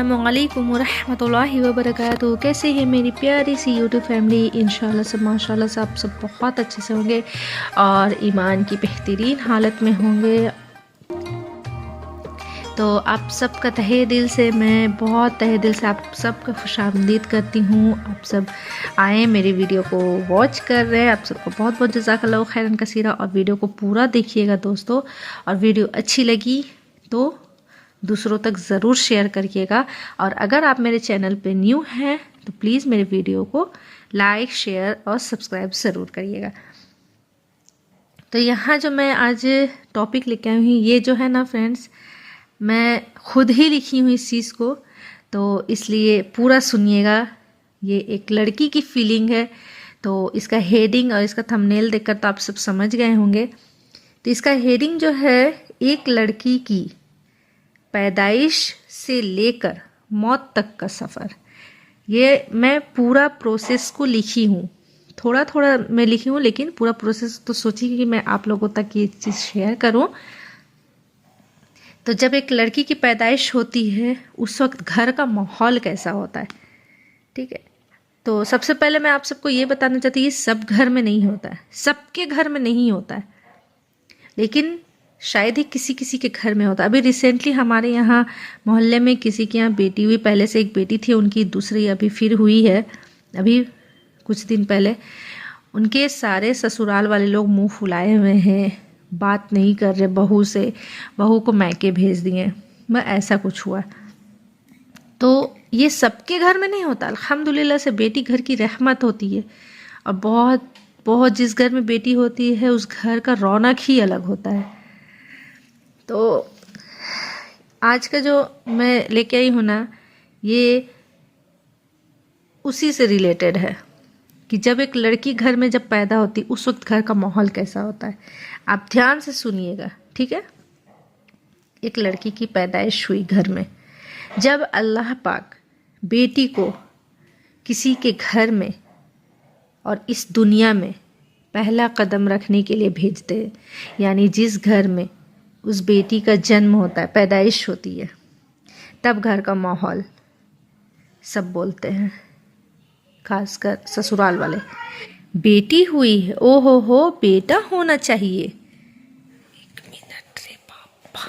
अस्सलामुअलैकुम वरहमतुल्लाहि वबरकातुहू। कैसे हैं मेरी प्यारी सी यूट्यूब फैमिली? इंशाल्लाह सब माशाल्लाह से आप सब बहुत अच्छे से होंगे और ईमान की बेहतरीन हालत में होंगे। तो आप सबका तहे दिल से, मैं बहुत तहे दिल से आप सबका खुशामदीद करती हूँ। आप सब आए मेरी वीडियो को वॉच कर रहे हैं, आप सबको बहुत बहुत जज़ाकल्लाहु खैरन कसीरा। और वीडियो को पूरा देखिएगा दोस्तों, और वीडियो अच्छी लगी तो दूसरों तक ज़रूर शेयर करिएगा। और अगर आप मेरे चैनल पे न्यू हैं तो प्लीज़ मेरे वीडियो को लाइक, शेयर और सब्सक्राइब ज़रूर करिएगा। तो यहाँ जो मैं आज टॉपिक लेके आई हूँ, ये जो है ना फ्रेंड्स, मैं खुद ही लिखी हूँ इस चीज़ को, तो इसलिए पूरा सुनिएगा। ये एक लड़की की फीलिंग है, तो इसका हेडिंग और इसका थंबनेल देखकर तो आप सब समझ गए होंगे। तो इसका हेडिंग जो है, एक लड़की की पैदाइश से लेकर मौत तक का सफ़र। ये मैं पूरा प्रोसेस को लिखी हूँ, थोड़ा थोड़ा मैं लिखी हूँ, लेकिन पूरा प्रोसेस तो सोची कि मैं आप लोगों तक ये चीज़ शेयर करूँ। तो जब एक लड़की की पैदाइश होती है उस वक्त घर का माहौल कैसा होता है, ठीक है। तो सबसे पहले मैं आप सबको ये बताना चाहती हूँ, ये सब घर में नहीं होता है, सबके घर में नहीं होता है, लेकिन शायद ही किसी किसी के घर में होता है। अभी रिसेंटली हमारे यहाँ मोहल्ले में किसी के यहाँ बेटी हुई, पहले से एक बेटी थी, उनकी दूसरी अभी फिर हुई है। अभी कुछ दिन पहले उनके सारे ससुराल वाले लोग मुंह फुलाए हुए हैं, बात नहीं कर रहे बहू से, बहू को मैके भेज दिए, मैं ऐसा कुछ हुआ। तो ये सबके घर में नहीं होता। अल्हम्दुलिल्लाह से बेटी घर की रहमत होती है, और बहुत बहुत जिस घर में बेटी होती है उस घर का रौनक ही अलग होता है। तो आज का जो मैं लेके आई हूँ ना, ये उसी से रिलेटेड है कि जब एक लड़की घर में जब पैदा होती उस वक्त घर का माहौल कैसा होता है। आप ध्यान से सुनिएगा, ठीक है। एक लड़की की पैदाइश हुई घर में। जब अल्लाह पाक बेटी को किसी के घर में और इस दुनिया में पहला कदम रखने के लिए भेजते हैं, यानी जिस घर में उस बेटी का जन्म होता है, पैदाइश होती है, तब घर का माहौल सब बोलते हैं, खासकर ससुराल वाले, बेटी हुई है, ओ हो बेटा होना चाहिए। एक मिनट रे पापा।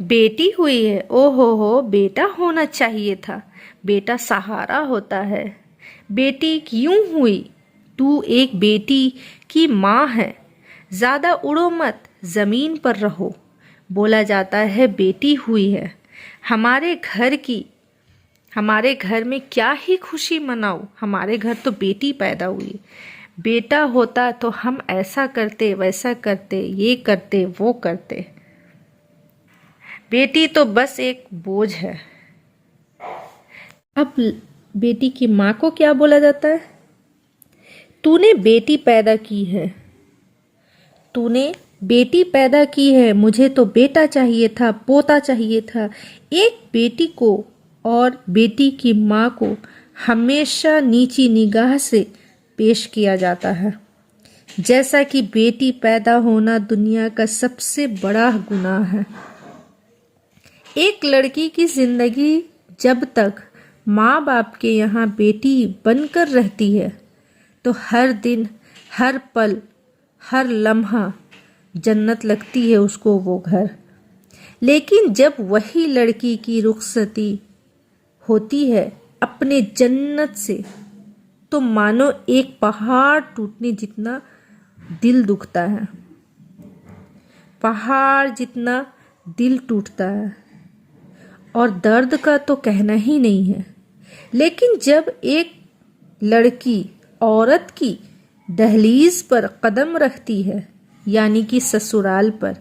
बेटी हुई है, ओ हो बेटा होना चाहिए था, बेटा सहारा होता है। बेटी क्यों हुई, तू एक बेटी की माँ है, ज़्यादा उड़ो मत, ज़मीन पर रहो। बोला जाता है बेटी हुई है, हमारे घर में क्या ही खुशी मनाओ, हमारे घर तो बेटी पैदा हुई। बेटा होता तो हम ऐसा करते, वैसा करते, ये करते, वो करते। बेटी तो बस एक बोझ है। अब बेटी की माँ को क्या बोला जाता है? तूने बेटी पैदा की है, तूने बेटी पैदा की है, मुझे तो बेटा चाहिए था, पोता चाहिए था। एक बेटी को और बेटी की माँ को हमेशा नीची निगाह से पेश किया जाता है, जैसा कि बेटी पैदा होना दुनिया का सबसे बड़ा गुनाह है। एक लड़की की जिंदगी जब तक माँ बाप के यहाँ बेटी बनकर रहती है तो हर दिन, हर पल, हर लम्हा जन्नत लगती है उसको वो घर। लेकिन जब वही लड़की की रुखसती होती है अपने जन्नत से, तो मानो एक पहाड़ टूटने जितना दिल दुखता है, पहाड़ जितना दिल टूटता है, और दर्द का तो कहना ही नहीं है। लेकिन जब एक लड़की औरत की दहलीज पर कदम रखती है, यानी कि ससुराल पर,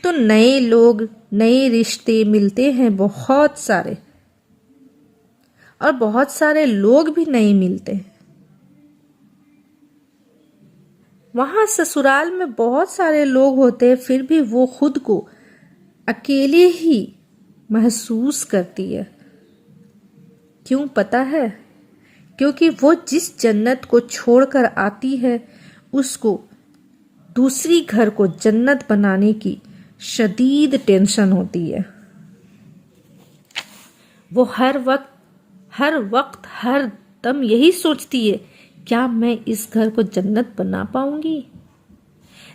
तो नए लोग, नए रिश्ते मिलते हैं बहुत सारे, और बहुत सारे लोग भी नए मिलते हैं। वहाँ ससुराल में बहुत सारे लोग होते हैं, फिर भी वो खुद को अकेले ही महसूस करती है। क्यों पता है? क्योंकि वो जिस जन्नत को छोड़कर आती है उसको दूसरी घर को जन्नत बनाने की शदीद टेंशन होती है। वो हर वक्त हर दम यही सोचती है, क्या मैं इस घर को जन्नत बना पाऊंगी?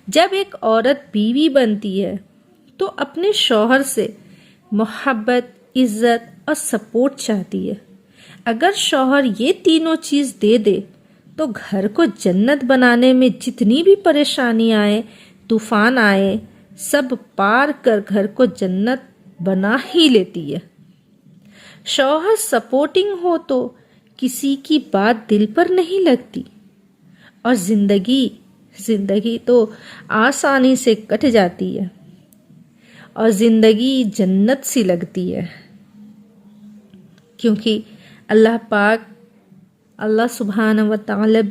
जब एक औरत बीवी बनती है तो अपने शौहर से मोहब्बत, इज्जत और सपोर्ट चाहती है। अगर शौहर ये तीनों चीज़ दे दे तो घर को जन्नत बनाने में जितनी भी परेशानी आए, तूफान आए, सब पार कर घर को जन्नत बना ही लेती है। शौहर सपोर्टिंग हो तो किसी की बात दिल पर नहीं लगती और जिंदगी तो आसानी से कट जाती है और जिंदगी जन्नत सी लगती है, क्योंकि अल्लाह सुब्हान व तआला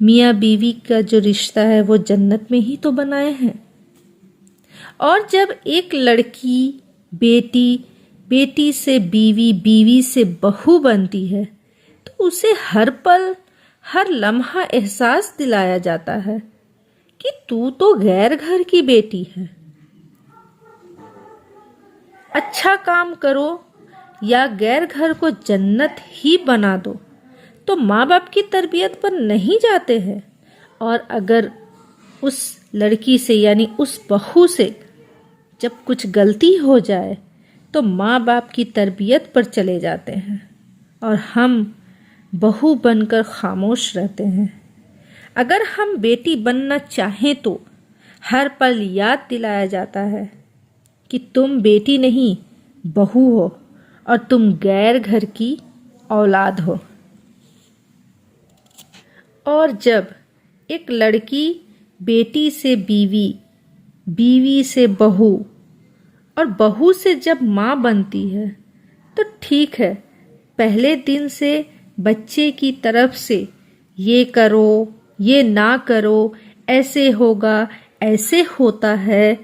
मियाँ बीवी का जो रिश्ता है वो जन्नत में ही तो बनाए हैं। और जब एक लड़की बेटी से बीवी, बीवी से बहू बनती है तो उसे हर पल हर लम्हा एहसास दिलाया जाता है कि तू तो गैर घर की बेटी है। अच्छा काम करो या गैर घर को जन्नत ही बना दो तो माँ बाप की तरबियत पर नहीं जाते हैं, और अगर उस लड़की से यानी उस बहू से जब कुछ गलती हो जाए तो माँ बाप की तरबियत पर चले जाते हैं और हम बहू बनकर खामोश रहते हैं। अगर हम बेटी बनना चाहें तो हर पल याद दिलाया जाता है कि तुम बेटी नहीं बहू हो और तुम गैर घर की औलाद हो। और जब एक लड़की बेटी से बीवी, बीवी से बहू और बहू से जब माँ बनती है तो ठीक है, पहले दिन से बच्चे की तरफ से ये करो, ये ना करो, ऐसे होगा, ऐसे होता है।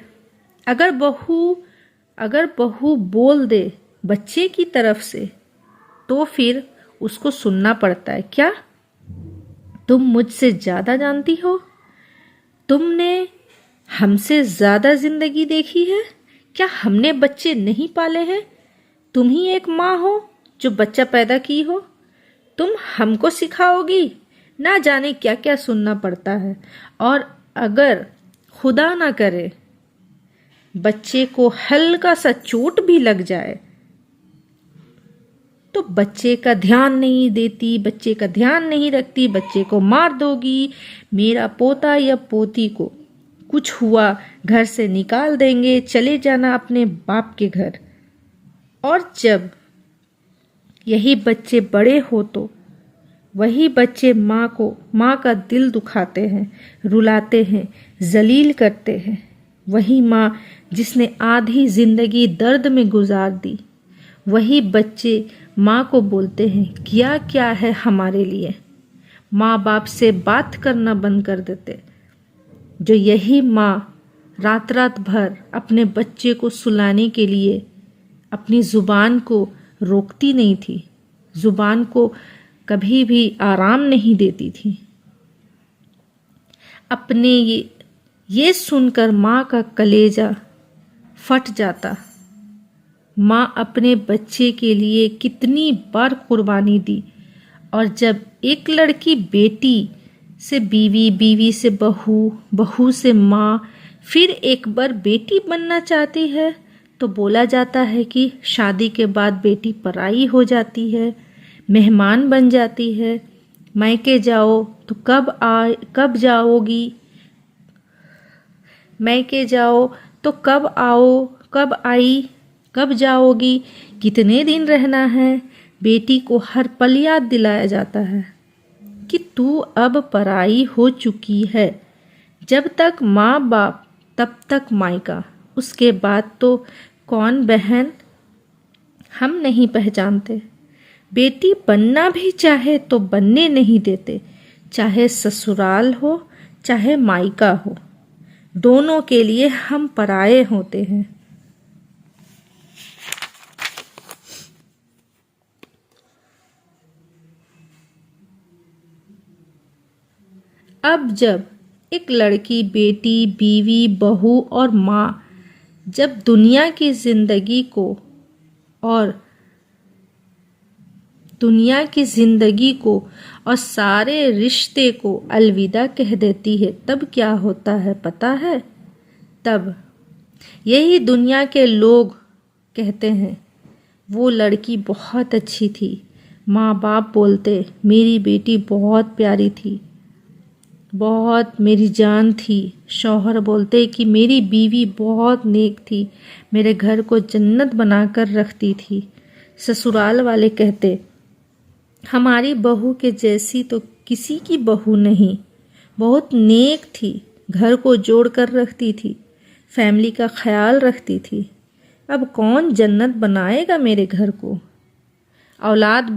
अगर बहू बोल दे बच्चे की तरफ से तो फिर उसको सुनना पड़ता है। क्या तुम मुझसे ज़्यादा जानती हो? तुमने हमसे ज़्यादा जिंदगी देखी है? क्या हमने बच्चे नहीं पाले हैं? तुम ही एक माँ हो जो बच्चा पैदा की हो। तुम हमको सिखाओगी? ना जाने क्या क्या सुनना पड़ता है। और अगर खुदा ना करे बच्चे को हल्का सा चोट भी लग जाए तो बच्चे का ध्यान नहीं देती, बच्चे का ध्यान नहीं रखती, बच्चे को मार दोगी। मेरा पोता या पोती को कुछ हुआ घर से निकाल देंगे, चले जाना अपने बाप के घर। और जब यही बच्चे बड़े हो तो वही बच्चे माँ का दिल दुखाते हैं, रुलाते हैं, जलील करते हैं। वही माँ जिसने आधी जिंदगी दर्द में गुजार दी, वही बच्चे माँ को बोलते हैं किया क्या है हमारे लिए। माँ बाप से बात करना बंद कर देते। जो यही माँ रात रात भर अपने बच्चे को सुलाने के लिए अपनी ज़ुबान को रोकती नहीं थी, ज़ुबान को कभी भी आराम नहीं देती थी। अपने ये सुनकर माँ का कलेजा फट जाता। माँ अपने बच्चे के लिए कितनी बार कुर्बानी दी, और जब एक लड़की बेटी से बीवी, बीवी से बहू, बहू से माँ, फिर एक बार बेटी बनना चाहती है तो बोला जाता है कि शादी के बाद बेटी पराई हो जाती है, मेहमान बन जाती है। मायके जाओ तो कब जाओगी? मायके जाओ तो कब जाओगी? कितने दिन रहना है? बेटी को हर पल याद दिलाया जाता है कि तू अब पराई हो चुकी है। जब तक माँ बाप तब तक मायका, उसके बाद तो कौन बहन हम नहीं पहचानते। बेटी बनना भी चाहे तो बनने नहीं देते, चाहे ससुराल हो चाहे मायका हो, दोनों के लिए हम पराये होते हैं। अब जब एक लड़की, बेटी, बीवी, बहू और माँ जब दुनिया की ज़िंदगी को और सारे रिश्ते को अलविदा कह देती है, तब क्या होता है पता है? तब यही दुनिया के लोग कहते हैं वो लड़की बहुत अच्छी थी। माँ बाप बोलते मेरी बेटी बहुत प्यारी थी, बहुत मेरी जान थी। शौहर बोलते कि मेरी बीवी बहुत नेक थी, मेरे घर को जन्नत बनाकर रखती थी। ससुराल वाले कहते हमारी बहू के जैसी तो किसी की बहू नहीं, बहुत नेक थी, घर को जोड़ कर रखती थी, फैमिली का ख्याल रखती थी। अब कौन जन्नत बनाएगा मेरे घर को? औलाद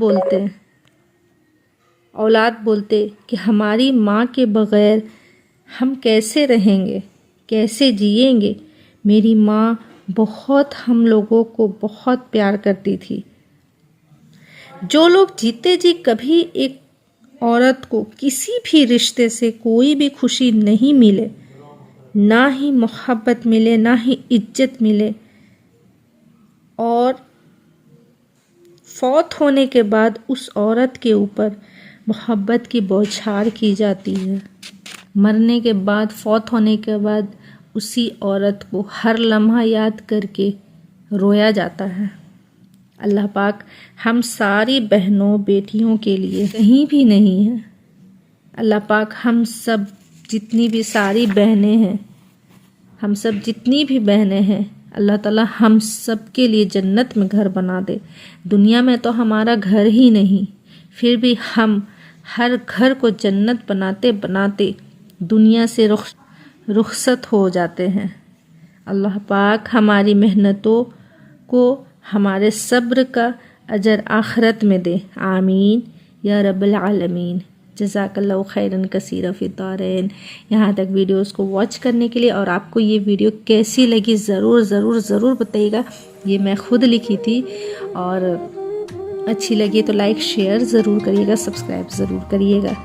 बोलते कि हमारी माँ के बग़ैर हम कैसे रहेंगे, कैसे जिएंगे। मेरी माँ बहुत हम लोगों को बहुत प्यार करती थी। जो लोग जीते जी कभी एक औरत को किसी भी रिश्ते से कोई भी खुशी नहीं मिले, ना ही मोहब्बत मिले, ना ही इज्जत मिले, और फौत होने के बाद उस औरत के ऊपर मोहब्बत की बौछार की जाती है। मरने के बाद, फौत होने के बाद उसी औरत को हर लम्हा याद करके रोया जाता है। अल्लाह पाक हम सारी बहनों बेटियों के लिए कहीं भी नहीं है। अल्लाह पाक हम सब जितनी भी सारी बहनें हैं, हम सब जितनी भी बहनें हैं, अल्लाह ताला हम सब के लिए जन्नत में घर बना दे। दुनिया में तो हमारा घर ही नहीं, फिर भी हम हर घर को जन्नत बनाते बनाते दुनिया से रुखसत हो जाते हैं। अल्लाह पाक हमारी मेहनतों को, हमारे सब्र का अजर आखिरत में दे। आमीन या रब्बल आलमीन। जज़ाकल्लाहु खैरन कसीरा फ़िद्दारैन। यहाँ तक वीडियोस को वॉच करने के लिए, और आपको ये वीडियो कैसी लगी ज़रूर बताइएगा। ये मैं खुद लिखी थी, और अच्छी लगी तो लाइक शेयर ज़रूर करिएगा, सब्सक्राइब ज़रूर करिएगा।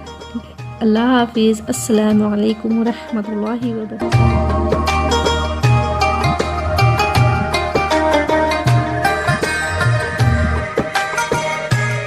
अल्लाह हाफिज़। अस्सलामु अलैकुम व रहमतुल्लाहि व बरकातुहू।